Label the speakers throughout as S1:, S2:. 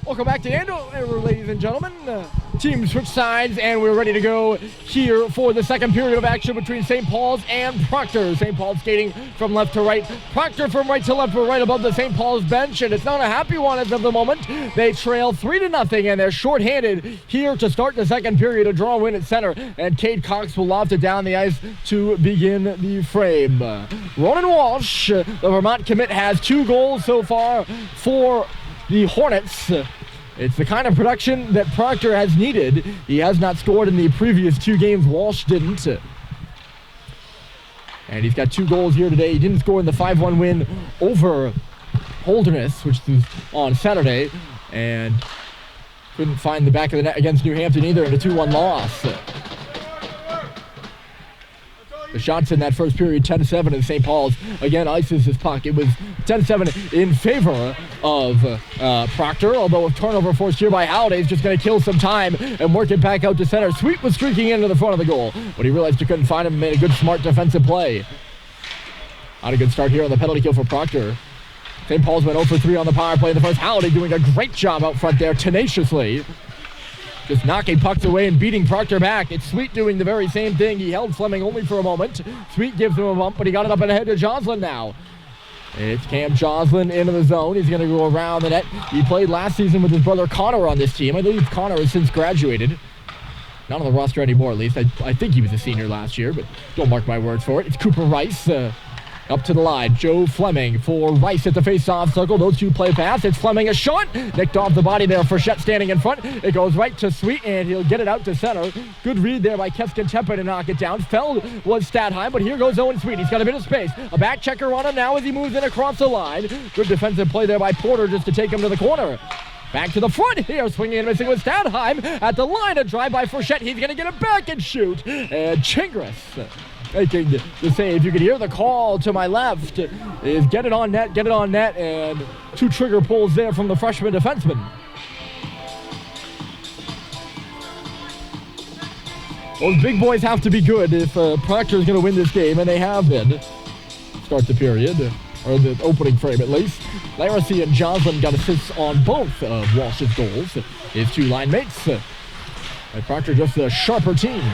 S1: Welcome back to Andover, ladies and gentlemen. Teams switch sides, and we're ready to go here for the second period of action between St. Paul's and Proctor. St. Paul's skating from left to right. Proctor from right to left. We're right above the St. Paul's bench, and it's not a happy one as of the moment. They trail 3-0, and they're shorthanded here to start the second period. A draw win at center, and Cade Cox will loft it down the ice to begin the frame. Ronan Walsh, the Vermont commit, has 2 goals so far for the Hornets. It's the kind of production that Proctor has needed. He has not scored in the previous 2 games. Walsh didn't. And he's got 2 goals here today. He didn't score in the 5-1 win over Holderness, which was on Saturday, and couldn't find the back of the net against New Hampton either in a 2-1 loss. The shots in that first period, 10-7, and St. Paul's again ices his puck. It was 10-7 in favor of Proctor, although a turnover forced here by Halliday is just going to kill some time and work it back out to center. Sweet was streaking into the front of the goal, but he realized he couldn't find him and made a good, smart defensive play. Not a good start here on the penalty kill for Proctor. St. Paul's went 0 for 3 on the power play in the first. Halliday doing a great job out front there, tenaciously. Just knocking pucks away and beating Proctor back. It's Sweet doing the very same thing. He held Fleming only for a moment. Sweet gives him a bump, but he got it up and ahead to Joslin now. It's Cam Joslin into the zone. He's going to go around the net. He played last season with his brother Connor on this team. I believe Connor has since graduated. Not on the roster anymore, at least. I think he was a senior last year, but don't mark my words for it. It's Cooper Rice. Up to the line, Joe Fleming for Rice at the face-off circle. Those two play pass. It's Fleming, a shot. Nicked off the body there. Frechette standing in front. It goes right to Sweet, and he'll get it out to center. Good read there by Keskin Tepper to knock it down. Feld was stat high, but here goes Owen Sweet. He's got a bit of space. A back checker on him now as he moves in across the line. Good defensive play there by Porter just to take him to the corner. Back to the front here, swinging and missing with Stadheim at the line. A drive by Frechette. He's going to get it back and shoot. And Chingris making the save. You can hear the call to my left is get it on net, and 2 trigger pulls there from the freshman defenseman. Those big boys have to be good if Proctor is going to win this game, and they have been. Start the period, or the opening frame at least. Laracy and Joslin got assists on both of Walsh's goals. His 2 line mates. And Proctor just a sharper team.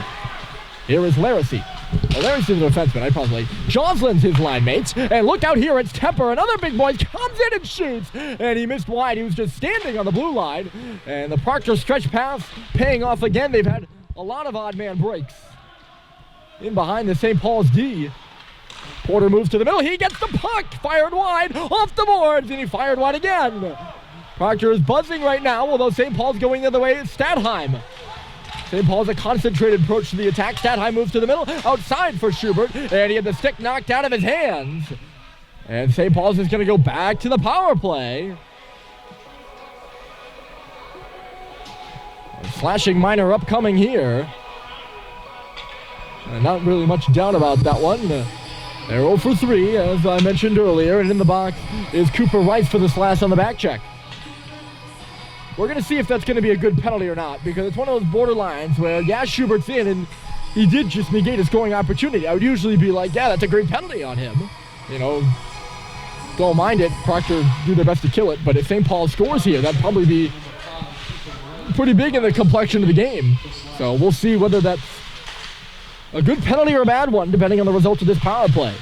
S1: Here is Laracy. Laracy's a defenseman, Joslin's his line mates. And look out here, it's Tepper. Another big boy comes in and shoots. And he missed wide. He was just standing on the blue line. And the Proctor stretch pass paying off again. They've had a lot of odd man breaks. In behind the St. Paul's D. Porter moves to the middle. He gets the puck. Fired wide. Off the boards. And he fired wide again. Proctor is buzzing right now, although St. Paul's going the other way. It's Stadheim. St. Paul's a concentrated approach to the attack. Stadheim moves to the middle, outside for Schubert, and he had the stick knocked out of his hands. And St. Paul's is going to go back to the power play. A slashing minor upcoming here. And not really much doubt about that one. They're 0 for 3, as I mentioned earlier, and in the box is Cooper Rice for the slash on the back check. We're going to see if that's going to be a good penalty or not, because it's one of those borderlines where, yeah, Schubert's in, and he did just negate a scoring opportunity. I would usually be like, yeah, that's a great penalty on him. You know, don't mind it. Proctor do their best to kill it, but if St. Paul scores here, that'd probably be pretty big in the complexion of the game. So we'll see whether that's a good penalty or a bad one, depending on the result of this power play,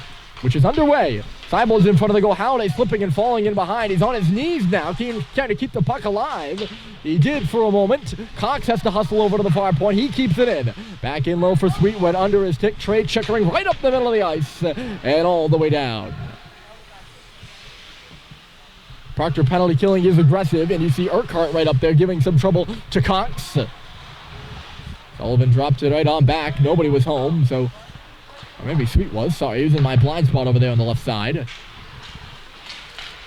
S1: which is underway. Seibold's in front of the goal. Halliday slipping and falling in behind. He's on his knees now, trying to keep the puck alive. He did for a moment. Cox has to hustle over to the far point. He keeps it in. Back in low for Sweet, went under his stick. Trey checkering right up the middle of the ice and all the way down. Proctor penalty killing is aggressive, and you see Urquhart right up there giving some trouble to Cox. Sullivan dropped it right on back. Nobody was home, so... Or maybe Sweet was. Sorry, he was in my blind spot over there on the left side.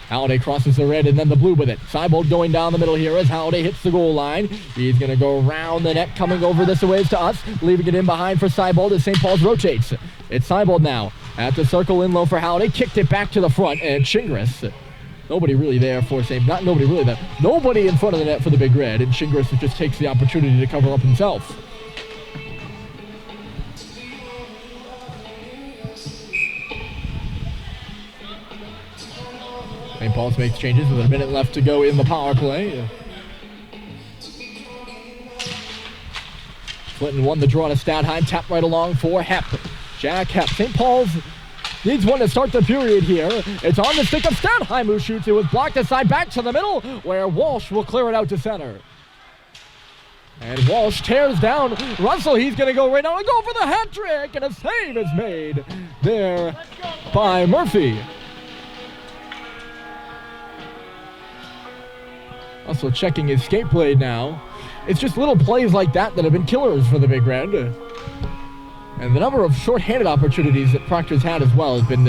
S1: Halliday crosses the red and then the blue with it. Seibold going down the middle here as Halliday hits the goal line. He's going to go around the net, coming over this ways to us, leaving it in behind for Seibold as St. Paul's rotates. It's Seibold now at the circle in low for Halliday. Kicked it back to the front, and Chingris. Nobody really there for St. Not nobody really there. Nobody in front of the net for the Big Red, and Chingris just takes the opportunity to cover up himself. St. Paul's makes changes with a minute left to go in the power play. Clinton won the draw to Stadheim. Tap right along for Hepp. Jack Hepp. St. Paul's needs one to start the period here. It's on the stick of Stadheim, who shoots. It was blocked aside, back to the middle, where Walsh will clear it out to center. And Walsh tears down Russell. He's going to go right now and go for the hat trick, and a save is made there by Murphy. Also checking his skate blade now. It's just little plays like that that have been killers for the Big Red. And the number of short-handed opportunities that Proctor's had as well has been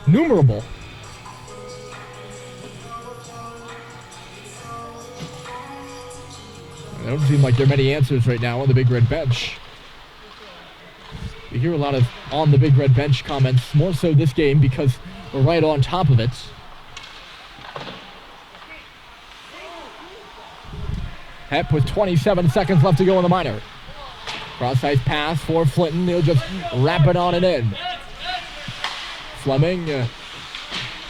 S1: numerable. It doesn't seem like there are many answers right now on the Big Red bench. We hear a lot of on the Big Red bench comments, more so this game because we're right on top of it. Hepp with 27 seconds left to go in the minor. Cross-ice pass for Flinton. He'll just wrap it on and in. Fleming.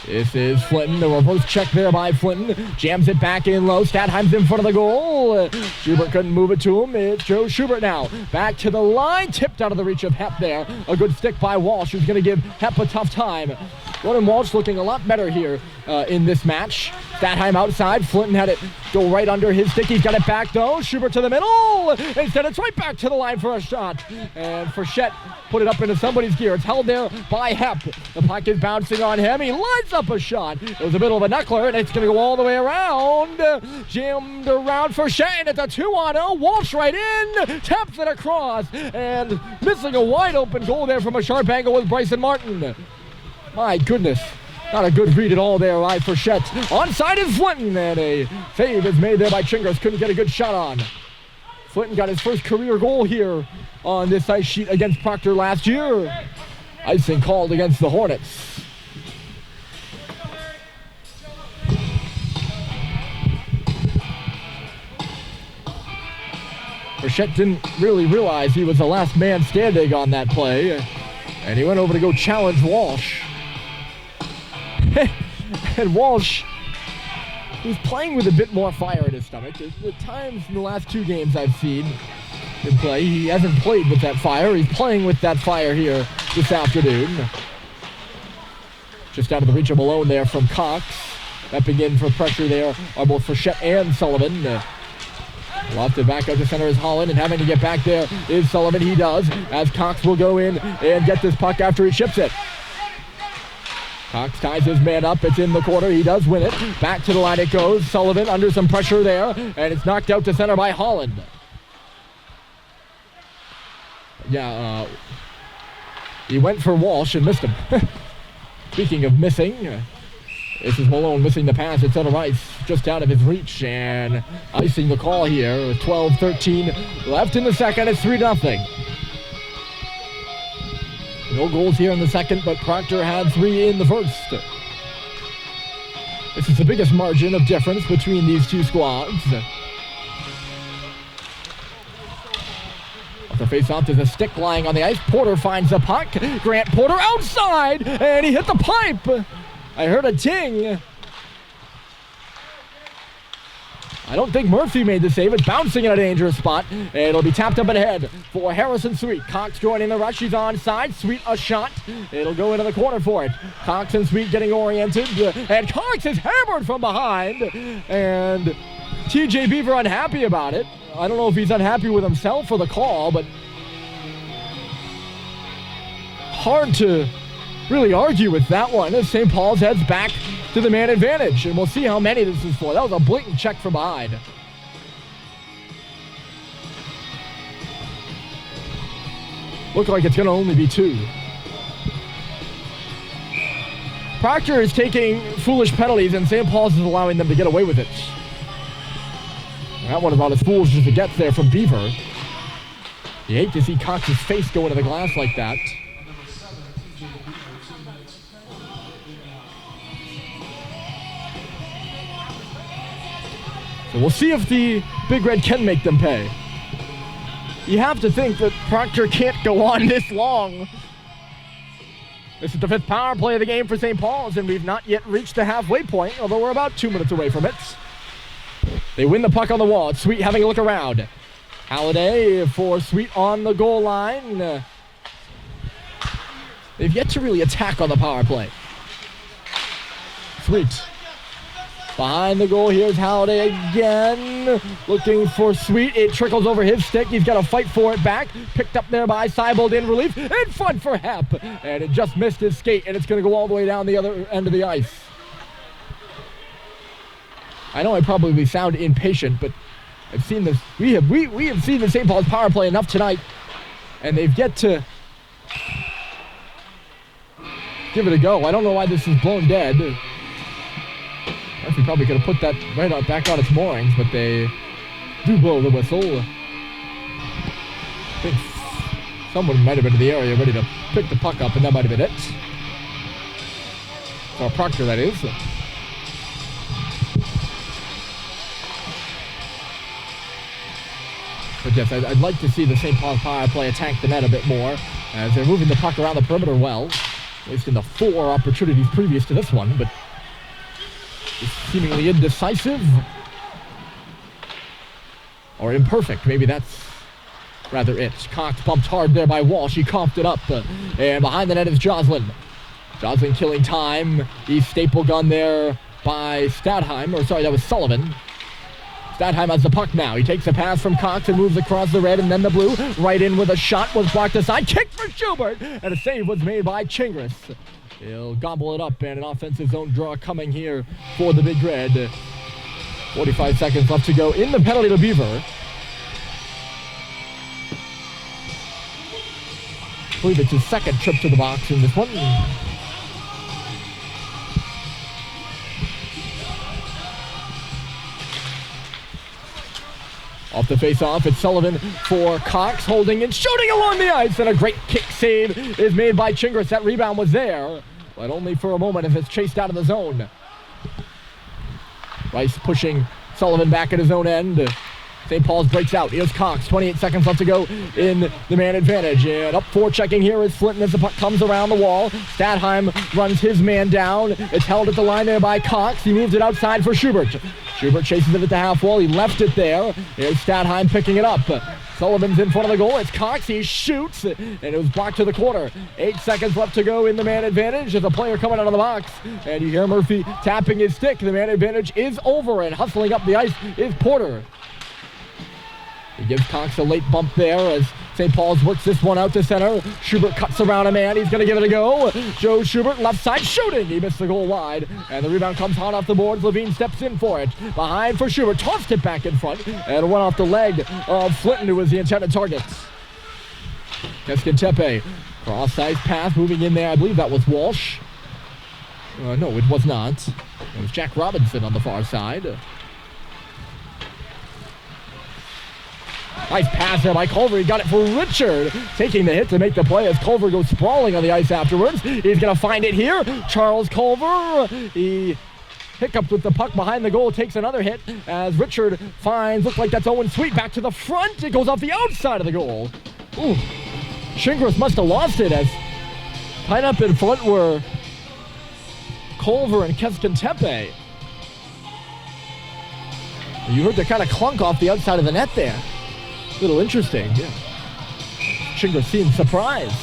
S1: This is Flinton. The reverse check there by Flinton. Jams it back in low. Stadheim's in front of the goal. Schubert couldn't move it to him. It's Joe Schubert now. Back to the line. Tipped out of the reach of Hepp there. A good stick by Walsh, who's going to give Hepp a tough time. Gordon Walsh looking a lot better here in this match. Stadheim outside. Flinton had it go right under his stick. He's got it back though. Schubert to the middle. Instead, it's right back to the line for a shot. And Frechette put it up into somebody's gear. It's held there by Hepp. The puck is bouncing on him. He lines up a shot. It was a middle of a knuckler, and it's going to go all the way around. Jammed around Frechette, and it's a 2-on-0. Walsh right in. Taps it across. And missing a wide open goal there from a sharp angle with Bryson Martin. My goodness. Not a good read at all there by Frechette. Onside is Flinton, and a save is made there by Chingers. Couldn't get a good shot on. Flinton got his first career goal here on this ice sheet against Proctor last year. Icing called against the Hornets. Frechette didn't really realize he was the last man standing on that play, and he went over to go challenge Walsh. And Walsh, who's playing with a bit more fire in his stomach. The times in the last two games I've seen him play, he hasn't played with that fire. He's playing with that fire here this afternoon. Just out of the reach of Malone there from Cox. Stepping in for pressure there are both Frechette and Sullivan. Lofted back out to center is Holland, and having to get back there is Sullivan. He does, as Cox will go in and get this puck after he ships it. Cox ties his man up. It's in the corner. He does win it. Back to the line it goes. Sullivan under some pressure there, and it's knocked out to center by Holland. He went for Walsh and missed him. Speaking of missing, this is Malone missing the pass at center ice, just out of his reach, and icing the call here. 12-13 left in the second. It's 3-0. No goals here in the second, but Proctor had 3 in the first. This is the biggest margin of difference between these two squads. Off the face-off, there's a stick lying on the ice. Porter finds the puck. Grant Porter outside, and he hit the pipe. I heard a ting. I don't think Murphy made the save. It's bouncing in a dangerous spot. And it'll be tapped up and ahead for Harrison Sweet. Cox joining the rush. He's onside. Sweet a shot. It'll go into the corner for it. Cox and Sweet getting oriented. And Cox is hammered from behind. And TJ Beaver unhappy about it. I don't know if he's unhappy with himself or the call, but hard to really argue with that one as St. Paul's heads back to the man advantage, and we'll see how many this is for. That was a blatant check from behind. Look like it's going to only be 2. Proctor is taking foolish penalties, and St. Paul's is allowing them to get away with it. That one about as foolish as it gets there from Beaver. You hate to see Cox's face go into the glass like that. So we'll see if the Big Red can make them pay. You have to think that Proctor can't go on this long. This is the 5th power play of the game for St. Paul's, and we've not yet reached the halfway point, although we're about 2 minutes away from it. They win the puck on the wall. It's Sweet having a look around. Halliday for Sweet on the goal line. They've yet to really attack on the power play. Sweet. Behind the goal, here's Halliday again. Looking for Sweet. It trickles over his stick. He's got to fight for it back. Picked up there by Seibold in relief. In front for Hep. And it just missed his skate, and it's going to go all the way down the other end of the ice. I know I probably sound impatient, but I've seen this. We have seen the St. Paul's power play enough tonight, and they've yet to give it a go. I don't know why this is blown dead. We probably could have put that back on its moorings, but they do blow the whistle. I think someone might have been in the area ready to pick the puck up, and that might have been it. Or Proctor, that is. But yes, I'd like to see the St. Paul's power play attack the net a bit more, as they're moving the puck around the perimeter well, at least in the 4 opportunities previous to this one, but seemingly indecisive or imperfect. Maybe that's rather it. Cox bumped hard there by Walsh. He coughed it up. And behind the net is Joslin. Joslin killing time. He's staple gun there by Stadheim. Or sorry, that was Sullivan. Stadheim has the puck now. He takes a pass from Cox and moves across the red and then the blue. Right in with a shot. Was blocked aside. Kick for Schubert. And a save was made by Chingris. He'll gobble it up, and an offensive zone draw coming here for the Big Red. 45 seconds left to go in the penalty to Beaver. I believe it's his second trip to the box in this one. Off the face-off, it's Sullivan for Cox, holding and shooting along the ice, and a great kick save is made by Chingris. That rebound was there, but only for a moment as it's chased out of the zone. Rice pushing Sullivan back at his own end. St. Paul's breaks out. Here's Cox. 28 seconds left to go in the man advantage. And up for checking here is Flinton as the puck comes around the wall. Stadheim runs his man down. It's held at the line there by Cox. He moves it outside for Schubert. Schubert chases it at the half wall. He left it there. Here's Stadheim picking it up. Sullivan's in front of the goal. It's Cox. He shoots, and it was blocked to the corner. 8 seconds left to go in the man advantage. There's a player coming out of the box, and you hear Murphy tapping his stick. The man advantage is over, and hustling up the ice is Porter. He gives Cox a late bump there as St. Paul's works this one out to center. Schubert cuts around a man. He's going to give it a go. Joe Schubert, left side, shooting. He missed the goal wide, and the rebound comes hot off the boards. Levine steps in for it. Behind for Schubert. Tossed it back in front, and it went off the leg of Flinton, who was the intended target. Keskin-Tepe, cross-ice pass, moving in there. I believe that was Walsh. No, it was not. It was Jack Robinson on the far side. Nice pass there by Culver. He got it for Richard. Taking the hit to make the play as Culver goes sprawling on the ice afterwards. He's going to find it here. Charles Culver. He hiccuped with the puck behind the goal. Takes another hit as Richard finds, looks like that's Owen Sweet back to the front. It goes off the outside of the goal. Ooh. Chingris must have lost it as tied up in front were Culver and Keskin-Tepe. You heard the kind of clunk off the outside of the net there. A little interesting, yeah. Chingris seemed surprised.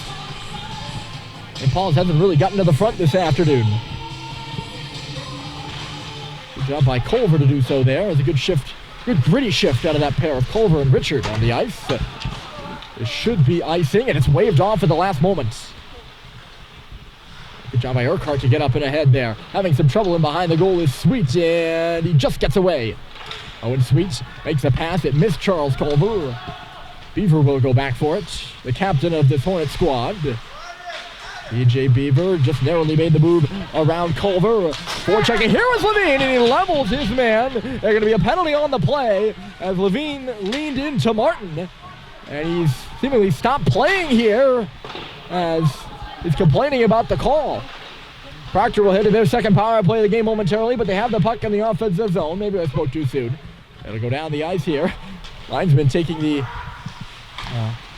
S1: And Paul's hasn't really gotten to the front this afternoon. Good job by Culver to do so there. It was a good shift, good gritty shift out of that pair of Culver and Richard on the ice. It should be icing, and it's waved off at the last moment. Good job by Urquhart to get up and ahead there. Having some trouble in behind the goal is Sweet, and he just gets away. Owen Sweet makes a pass. It missed Charles Culver. Beaver will go back for it. The captain of this Hornet squad. DJ Beaver just narrowly made the move around Culver. Forechecking. Here is Levine, and he levels his man. There's going to be a penalty on the play as Levine leaned into Martin. And he's seemingly stopped playing here as he's complaining about the call. Proctor will head to their second power play of the game momentarily, but they have the puck in the offensive zone. Maybe I spoke too soon. It'll go down the ice here. Linesman taking the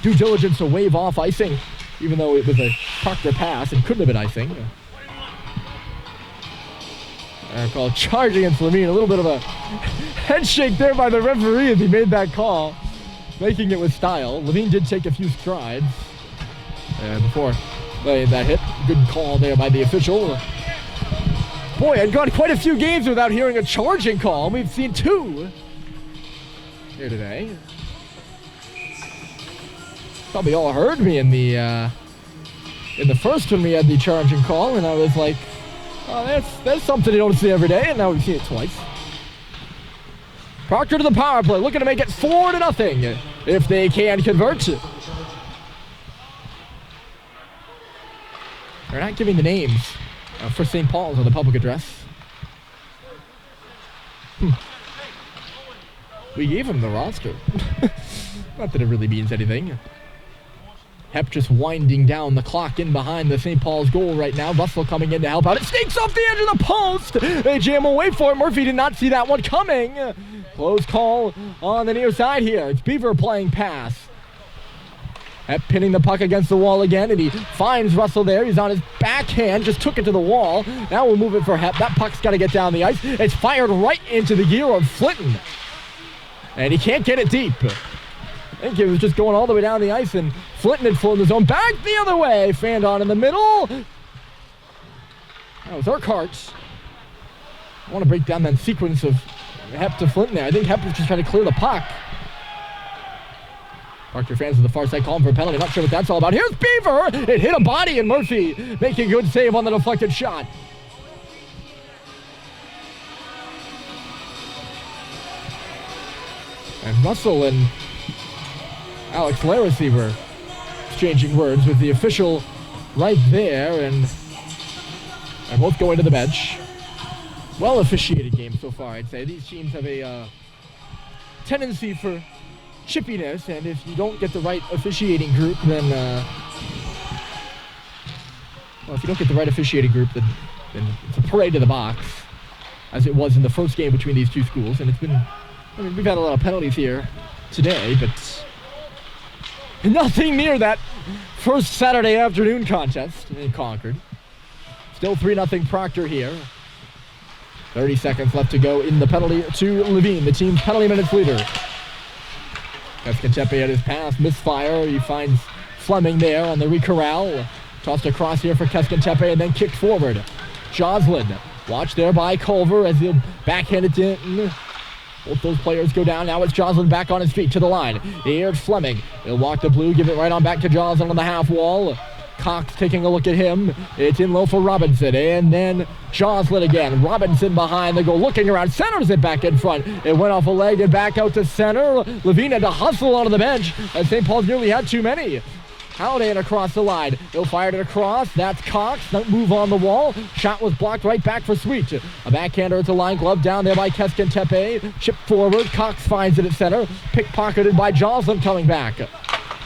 S1: due diligence to wave off icing, even though it was a Proctor pass and couldn't have been icing. Call charging against Levine. A little bit of a head shake there by the referee as he made that call. making it with style. Levine did take a few strides before laying that hit. Good call there by the official. Boy, I've gone quite a few games without hearing a charging call. We've seen 2 here today. Probably all heard me in the first when we had the charging call, and I was like, oh, that's something you don't see every day, and now we've seen it twice. Proctor to the power play, looking to make it 4-0 if they can convert. They're not giving the names for St. Paul's on the public address. We gave him the roster. Not that it really means anything. Hep just winding down the clock in behind the St. Paul's goal right now. Russell coming in to help out. It sneaks off the edge of the post. They jam away for it. Murphy did not see that one coming. Close call on the near side here. It's Beaver playing pass. Hep pinning the puck against the wall again, and he finds Russell there. He's on his backhand, just took it to the wall. Now we'll move it for Hep. That puck's got to get down the ice. It's fired right into the gear of Flinton. And he can't get it deep. I think it was just going all the way down the ice, and Flinton had flown the zone back the other way. Fanned on in the middle. That was Urquhart. I want to break down that sequence of Hep to Flinton there. I think Hep was just trying to clear the puck. Proctor fans of the far side calling for a penalty. Not sure what that's all about. Here's Beaver. It hit a body, and Murphy making a good save on the deflected shot. And Russell and Alex Laracy were exchanging words with the official right there, and both going to the bench. Well officiated game so far, I'd say. These teams have a tendency for chippiness, and if you don't get the right officiating group, then if you don't get the right officiating group, then it's a parade to the box, as it was in the first game between these two schools. And it's been, I mean, we've had a lot of penalties here today, but nothing near that first Saturday afternoon contest in Concord. Still 3-0 Proctor here. 30 seconds left to go in the penalty to Levine, the team's penalty minutes leader. Keskentepe at his pass, misfire. He finds Fleming there on the recorral. Tossed across here for Keskentepe and then kicked forward. Joslin, watched there by Culver as he'll backhand it in. Both those players go down. Now it's Joslin back on his feet to the line. Here's Fleming. He'll walk the blue, give it right on back to Joslin on the half wall. Cox taking a look at him. It's in low for Robinson. And then Joslin again. Robinson behind the goal, looking around. Centers it back in front. It went off a leg and back out to center. Levine had to hustle onto the bench as St. Paul's nearly had too many. Halliday across the line. He'll fire it across. That's Cox. Don't move on the wall. Shot was blocked right back for Sweet. A backhander at the line. Glove down there by Keskentepe. Chip forward. Cox finds it at center. Pickpocketed by Joslin coming back.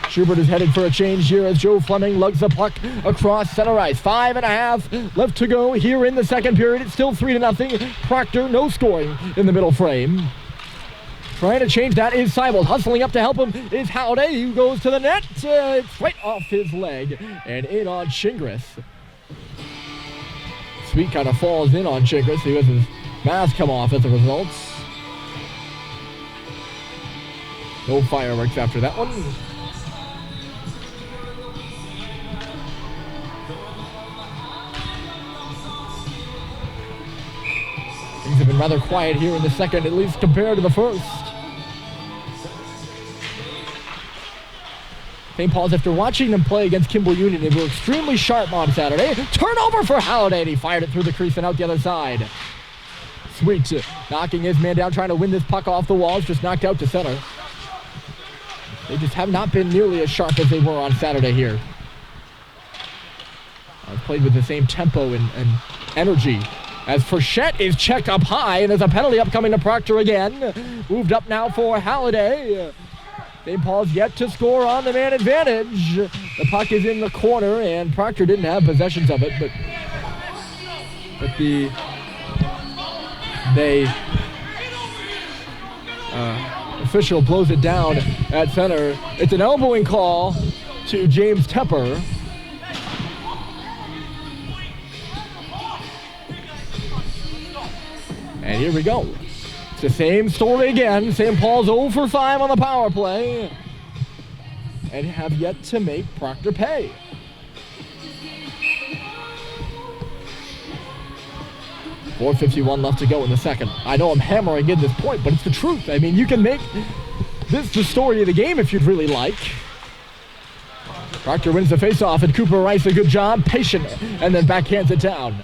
S1: Schubert is headed for a change here as Joe Fleming lugs the puck across center ice. 5.5 left to go here in the second period. It's still 3-0. Proctor, no scoring in the middle frame. Trying to change that is Seibel. Hustling up to help him is Halliday, who goes to the net. It's right off his leg and in on Chingris. Sweet kind of falls in on Chingris. He has his mask come off as a result. No fireworks after that one. Things have been rather quiet here in the second, at least compared to the first. St. Paul's, after watching them play against Kimball Union, they were extremely sharp on Saturday. Turnover for Halliday, and he fired it through the crease and out the other side. Sweet, knocking his man down, trying to win this puck off the walls, just knocked out to center. They just have not been nearly as sharp as they were on Saturday here. Played with the same tempo and energy. As Frechette is checked up high, and there's a penalty upcoming to Proctor again. Moved up now for Halliday. St. Paul's yet to score on the man advantage. The puck is in the corner, and Proctor didn't have possessions of it, but the official blows it down at center. It's an elbowing call to James Tepper. And here we go. It's the same story again. St. Paul's 0 for 5 on the power play and have yet to make Proctor pay. .451 left to go in the second. I know I'm hammering in this point, but it's the truth. I mean, you can make this the story of the game if you'd really like. Proctor wins the faceoff, and Cooper Rice, a good job, patient, and then backhands it down.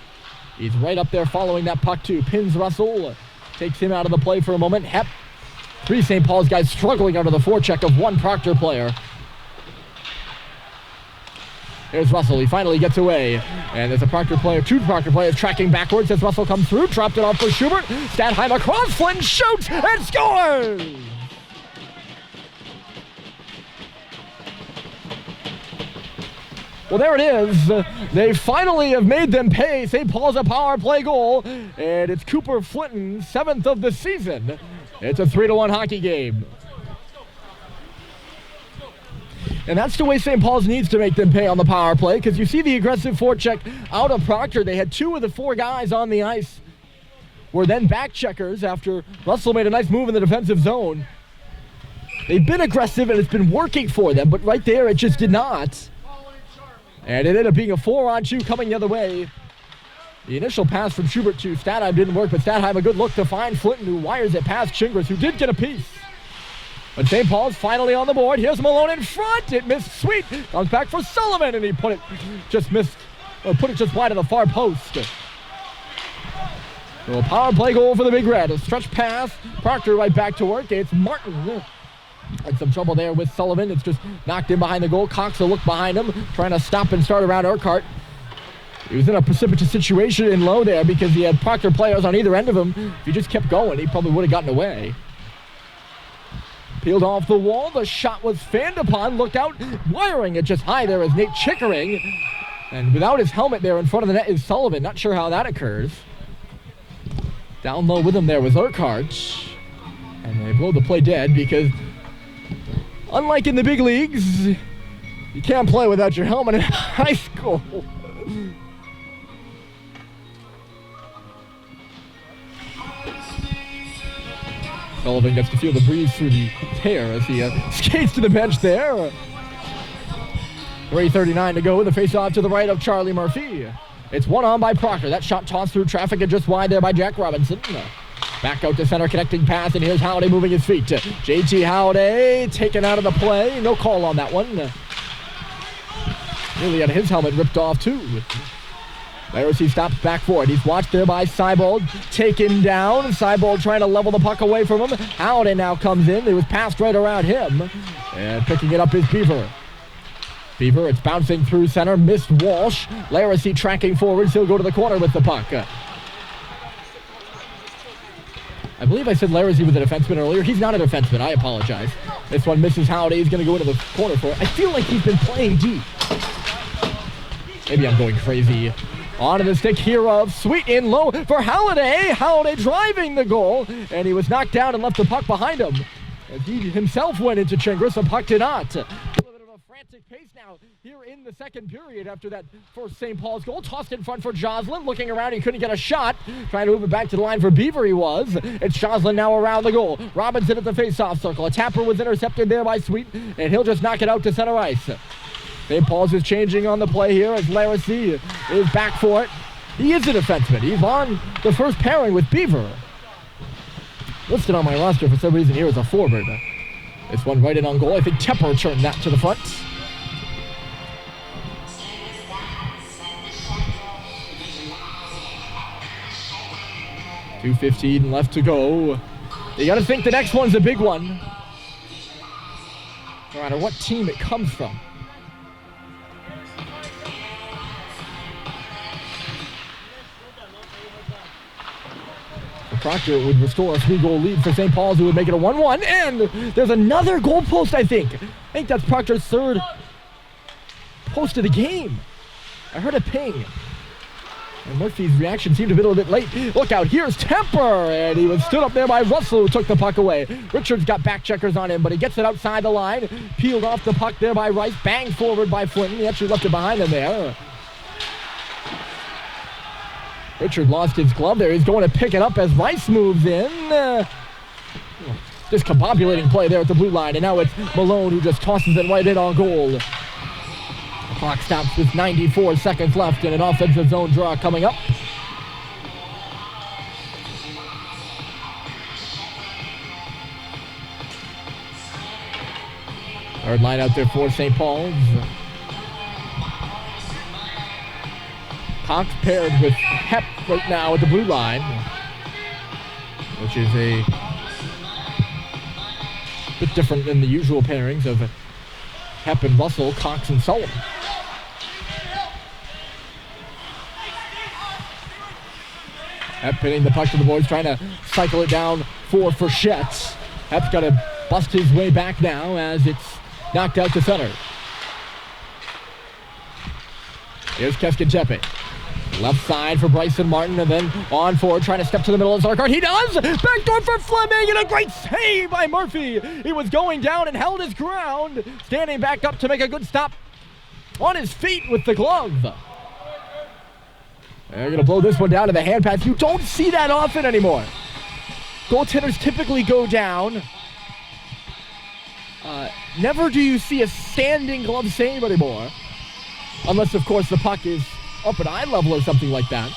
S1: He's right up there following that puck too. Pins Russell, takes him out of the play for a moment. Hep, 3 St. Paul's guys struggling under the forecheck of 1 Proctor player. Here's Russell, he finally gets away. And there's a Proctor player, 2 Proctor players tracking backwards as Russell comes through, dropped it off for Schubert. Statheim across, Flynn shoots and scores! Well, there it is. They finally have made them pay. St. Paul's a power play goal, and it's Cooper Flinton's 7th of the season. It's a 3-1 hockey game. And that's the way St. Paul's needs to make them pay on the power play, because you see the aggressive forecheck out of Proctor. They had 2 of the 4 guys on the ice were then back checkers after Russell made a nice move in the defensive zone. They've been aggressive, and it's been working for them, but right there it just did not. And it ended up being a 4-on-2 coming the other way. The initial pass from Schubert to Statheim didn't work, but Statheim a good look to find Flinton, who wires it past Chingris, who did get a piece. But St. Paul's finally on the board. Here's Malone in front. It missed Sweet. Comes back for Sullivan, and he put it just wide of the far post. So a power play goal for the Big Red. A stretch pass. Proctor right back to work. It's Martin. Had some trouble there with Sullivan. It's just knocked in behind the goal. Cox will look behind him, trying to stop and start around Urquhart. He was in a precipitous situation in low there because he had Proctor players on either end of him. If he just kept going, he probably would have gotten away. Peeled off the wall. The shot was fanned upon. Looked out. Wiring it just high there is Nate Chickering. And without his helmet there in front of the net is Sullivan. Not sure how that occurs. Down low with him there was Urquhart. And they blow the play dead because, unlike in the big leagues, you can't play without your helmet in high school. Sullivan gets to feel the breeze through the hair as he skates to the bench there. 3:39 to go. The face-off to the right of Charlie Murphy. It's one on by Proctor. That shot tossed through traffic and just wide there by Jack Robinson. Back out to center, connecting pass, and here's Howdy moving his feet. JT Howdy taken out of the play. No call on that one. Nearly had his helmet ripped off too. Larissy stops back for it. He's watched there by Seibold. Taken down. Seibold trying to level the puck away from him. Howdy now comes in. It was passed right around him. And picking it up is Beaver. Beaver, it's bouncing through center. Missed Walsh. Larissy tracking forwards. He'll go to the corner with the puck. I believe I said Larissy was a defenseman earlier. He's not a defenseman. I apologize. This one misses Howdy. He's going to go into the corner for it. I feel like he's been playing deep. Maybe I'm going crazy. Onto the stick here of Sweet in low for Halliday. Halliday driving the goal, and he was knocked down and left the puck behind him. As he himself went into Chingris, the puck did not. A little bit of a frantic pace now here in the second period after that first St. Paul's goal. Tossed in front for Joslin. Looking around, he couldn't get a shot. Trying to move it back to the line for Beaver, he was. It's Joslin now around the goal. Robinson at the face-off circle. A tapper was intercepted there by Sweet, and he'll just knock it out to center ice. St. Paul's is changing on the play here as Larissy is back for it. He is a defenseman. He's on the first pairing with Beaver. Listed on my roster for some reason here as a forward. This one right in on goal. I think Tepper turned that to the front. .215 left to go. You got to think the next one's a big one, no matter what team it comes from. Proctor would restore a 3-goal lead for St. Paul's, who would make it a 1-1. And there's another goal post, I think. I think that's Proctor's third post of the game. I heard a ping. And Murphy's reaction seemed a little bit late. Look out, here's Temper. And he was stood up there by Russell, who took the puck away. Richards got back checkers on him, but he gets it outside the line. Peeled off the puck there by Rice. Banged forward by Flinton. He actually left it behind him there. Richard lost his glove there. He's going to pick it up as Rice moves in. Discombobulating play there at the blue line, and now it's Malone who just tosses it right in on goal. The clock stops with 94 seconds left and an offensive zone draw coming up. Third line out there for St. Paul's. Cox paired with Hep right now at the blue line, which is a bit different than the usual pairings of Hep and Russell, Cox and Sullivan. Hep hitting the puck to the boards, trying to cycle it down for Frechette. Hep's got to bust his way back now as it's knocked out to center. Here's Keskin-Tepe. Left side for Bryson Martin, and then on forward, trying to step to the middle of the card. He does! Backdoor for Fleming, and a great save by Murphy. He was going down and held his ground, standing back up to make a good stop on his feet with the glove. They're going to blow this one down to the hand pass. You don't see that often anymore. Goaltenders typically go down. Never do you see a standing glove save anymore. Unless, of course, the puck is up at eye level or something like that.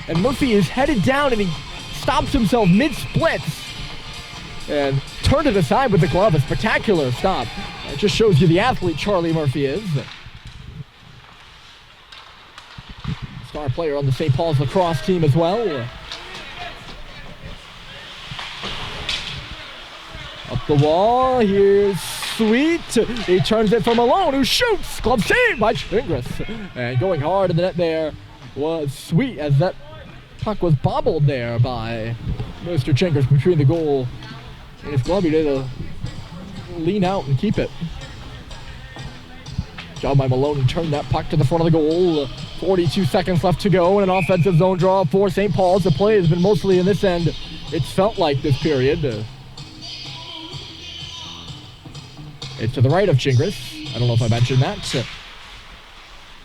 S1: And Murphy is headed down and he stops himself mid-splits and turned it aside with the glove. A spectacular stop. It just shows you the athlete Charlie Murphy is. Star player on the St. Paul's lacrosse team as well. Up the wall, here's Sweet. He turns it for Malone, who shoots. Glove save by Chingris. And going hard in the net there was Sweet, as that puck was bobbled there by Mr. Chingris between the goal and his glove. He did a lean out and keep it. Job by Malone to turn that puck to the front of the goal. 42 seconds left to go, and an offensive zone draw for St. Paul's. The play has been mostly in this end. It's felt like this period. It's to the right of Chingris. I don't know if I mentioned that.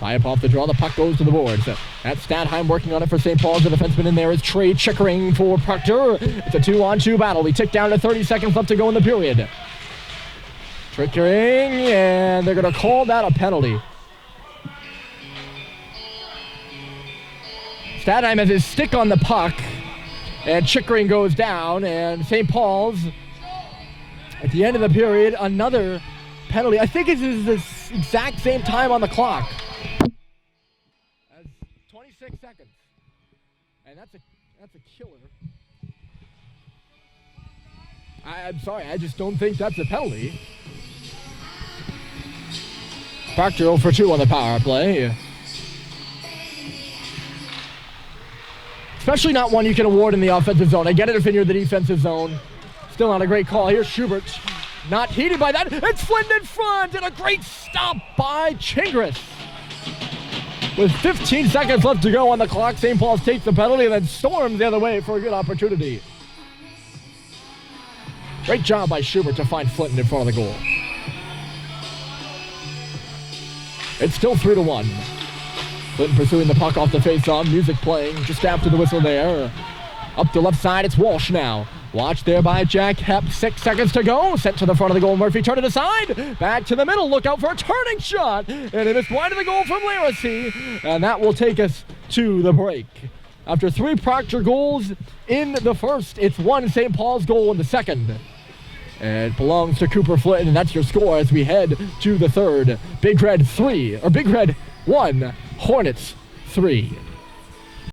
S1: High up off the draw, the puck goes to the boards. That's Stadheim working on it for St. Paul's. The defenseman in there is Trey Chickering for Proctor. It's a 2-on-2 battle. We tick down to 30 seconds left to go in the period. Chickering, and they're going to call that a penalty. Stadheim has his stick on the puck, and Chickering goes down, and St. Paul's, at the end of the period, another penalty. I think it is the exact same time on the clock. As 26 seconds. And that's a killer. I'm sorry, I just don't think that's a penalty. Proctor 0 for 2 on the power play. Especially not one you can award in the offensive zone. I get it if you're in the defensive zone. Still not a great call. Here's Schubert. Not heated by that. It's Flynn in front, and a great stop by Chingris. With 15 seconds left to go on the clock, St. Paul's takes the penalty and then storms the other way for a good opportunity. Great job by Schubert to find Flynn in front of the goal. It's still 3-1. Flynn pursuing the puck off the face-off. Music playing just after the whistle there. Up the left side, it's Walsh now. Watched there by Jack Hep. 6 seconds to go. Sent to the front of the goal. Murphy turned it aside. Back to the middle. Look out for a turning shot. And it is wide of the goal from Laracy. And that will take us to the break. After 3 Proctor goals in the first, it's 1 St. Paul's goal in the second. And it belongs to Cooper Flynn. And that's your score as we head to the third. Big Red 1, Hornets 3.